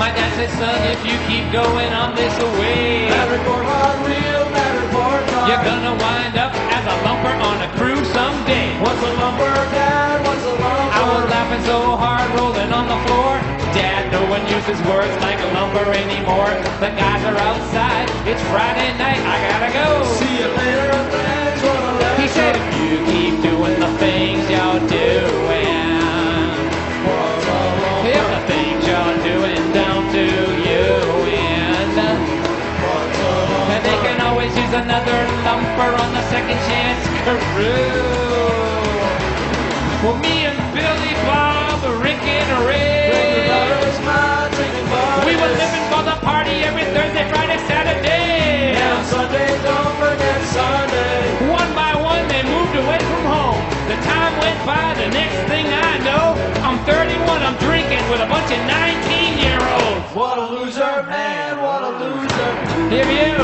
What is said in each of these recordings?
My dad said, son, if you keep going on this way, bad report on real, bad report on. you're gonna wind up as a lumper on a crew someday. What's a lumber, Dad? What's a lumber? I was laughing so hard, rolling on the floor. Dad, no one uses words like lumber anymore. The guys are outside, it's Friday night, I gotta go. See you later, thanks for the letter. He said, if you keep doing the things you're doing, if the things you're doing don't do you in, and they can always use another lumper on the second chance crew. Well, me and Billy, Bob, Rick and Ray, we were living for the party every Thursday, Friday, Saturday. And Sunday, don't forget Sunday. One by one, they moved away from home. The time went by, the next thing I know, I'm 31, I'm drinking with a bunch of 19-year-olds. What a loser, man, what a loser. If you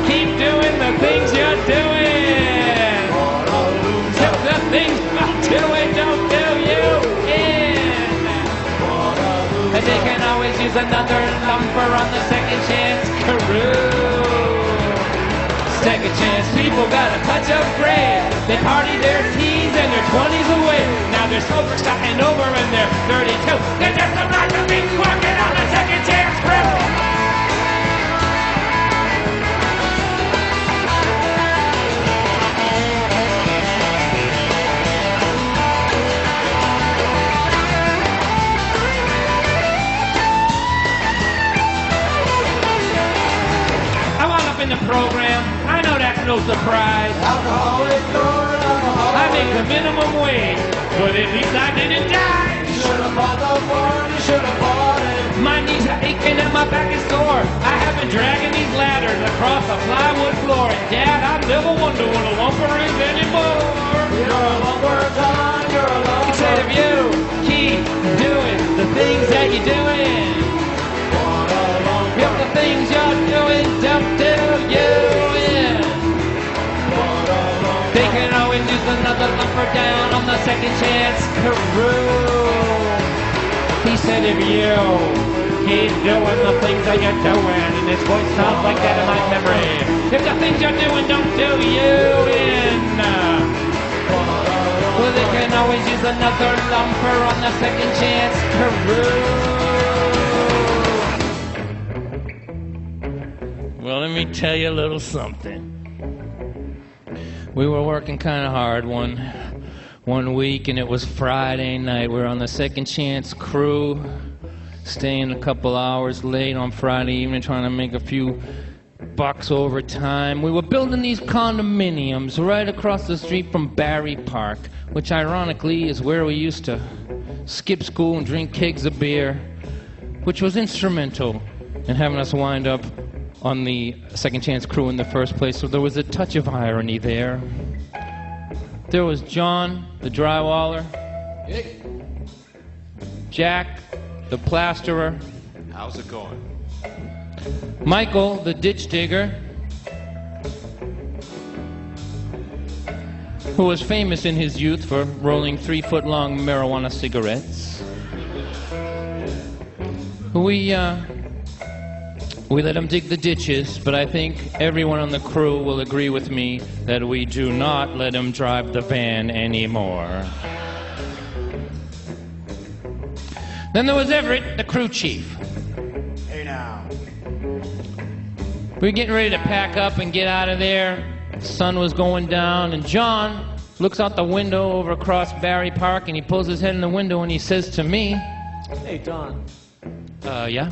keep doing the things you're doing, What a loser. if the things you're doing don't do you in, What a loser. and they can always use another lumper on the second chance crew. Second chance people got a touch of gray. They party their teens and their 20s away. Now they're sober, starting over, and they're 32. They're just about to be working on the second chance crew. I wound up in the program. I know that's no surprise. Alcoholic, you're an alcoholic. I make the minimum wage, but at least I didn't die. You should have bought the farm, you should have bought it. My knees are aching and my back is sore. I have been dragging these ladders across the plywood floor. And Dad, I never wonder what a lumper is anymore. You're a lumber, Don, you're a lumber. He said, if you keep doing the things that you're doing, What a lumper. if the things you're doing don't do you in, What a lumper. they can always use another lumper down on the second chance crew. He said, if you keep doing the things that you're doing, and his voice sounds like that in my memory, if the things you're doing don't do you in, well, they can always use another lumper on the second chance crew. Well, let me tell you a little something. We were working kind of hard one week, and it was Friday night. We were on the second chance crew, staying a couple hours late on Friday evening, trying to make a few bucks overtime. We were building these condominiums right across the street from Barry Park, which ironically is where we used to skip school and drink kegs of beer, which was instrumental in having us wind up on the second chance crew in the first place. So there was a touch of irony there. There was John, the drywaller, Jack, the plasterer, How's it going? Michael, the ditch digger, who was famous in his youth for rolling 3-foot-long marijuana cigarettes. We let him dig the ditches, but I think everyone on the crew will agree with me that we do not let him drive the van anymore. Then there was Everett, the crew chief. Hey now. We were getting ready to pack up and get out of there. The sun was going down, and John looks out the window over across Barry Park, and he pulls his head in the window and he says to me, Hey, Don. Yeah?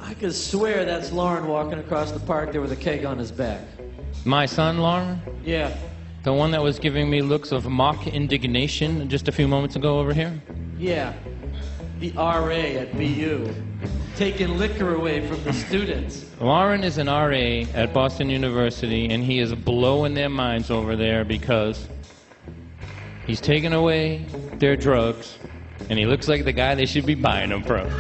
I could swear that's Lauren walking across the park there with a keg on his back. My son, Lauren? Yeah. The one that was giving me looks of mock indignation just a few moments ago over here? Yeah. The RA at BU. Taking liquor away from the students. Lauren is an RA at Boston University, and he is blowing their minds over there because he's taking away their drugs, and he looks like the guy they should be buying them from.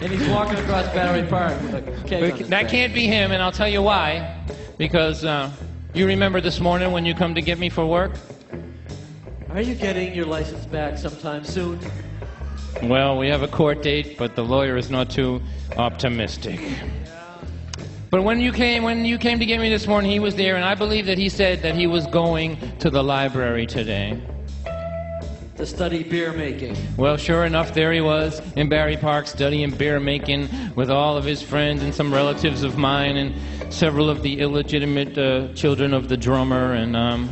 And he's walking across Battery Park with a keg on his That back. can't be him, and I'll tell you why. Because you remember this morning when you come to get me for work? I Are you getting your license back sometime soon? Well, we have a court date, but the lawyer is not too optimistic. But when you came to get me this morning, he was there, and I believe that he said that he was going to the library today. To study beer making. Well, sure enough, there he was in Barry Park studying beer making with all of his friends and some relatives of mine and several of the illegitimate children of the drummer. And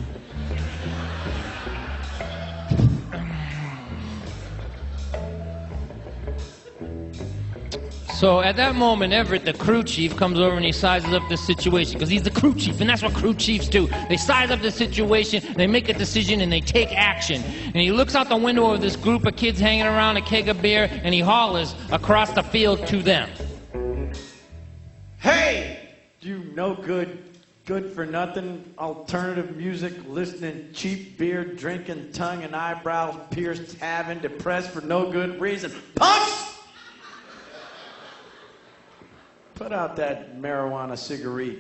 so at that moment, Everett, the crew chief, comes over and he sizes up the situation, because he's the crew chief, and that's what crew chiefs do. They size up the situation, they make a decision, and they take action. And he looks out the window of this group of kids hanging around a keg of beer, and he hollers across the field to them. Hey, you no good for nothing, alternative music listening, cheap beer drinking, tongue and eyebrows pierced, having, depressed for no good reason. Punks! Put out that marijuana cigarette.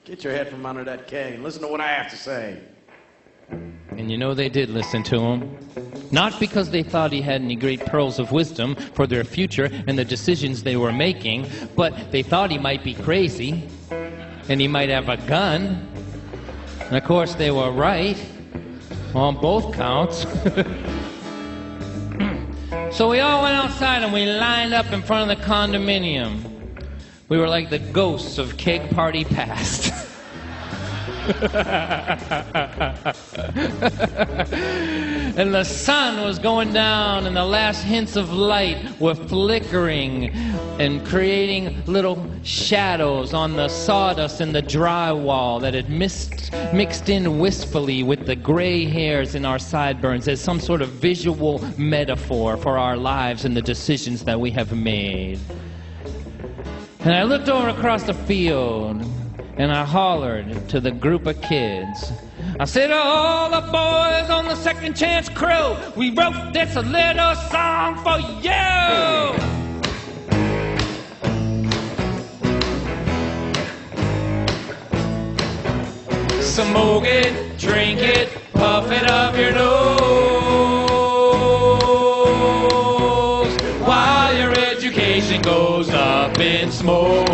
Get your head from under that keg and listen to what I have to say. And you know they did listen to him. Not because they thought he had any great pearls of wisdom for their future and the decisions they were making, but they thought he might be crazy, and he might have a gun. And of course they were right on both counts. So we all went outside and we lined up in front of the condominium. We were like the ghosts of Keg Party Past. And the sun was going down, and the last hints of light were flickering and creating little shadows on the sawdust and the drywall that had mixed in wistfully with the gray hairs in our sideburns as some sort of visual metaphor for our lives and the decisions that we have made. And I looked over across the field, and I hollered to the group of kids. I said, all the boys on the Second Chance crew, we wrote this little song for you! Smoke it, drink it, puff it up your nose, while your education goes up in smoke.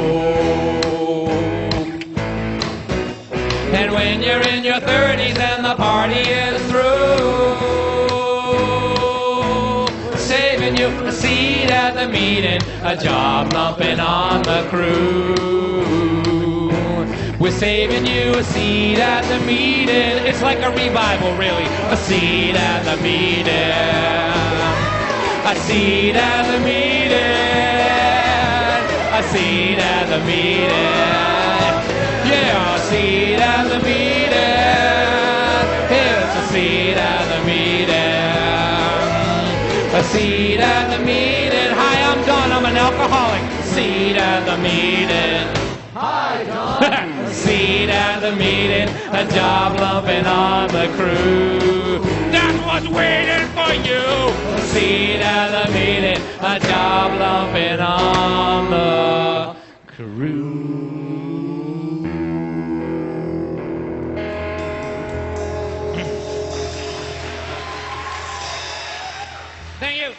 And when you're in your 30s and the party is through, saving you a seat at the meeting, a job lumping on the crew. We're saving you a seat at the meeting. It's like a revival, really. A seat at the meeting. A seat at the meeting. A seat at the meeting. Yeah, a seat at the meeting. It's a seat at the meeting. A seat at the meeting. Hi, I'm Don. I'm an alcoholic. Seat at the meeting. Hi, Don. Seat at the meeting. A job lumping on the crew. That's what's waiting for you. A seat at the meeting. A job lumping on the crew. Thank you.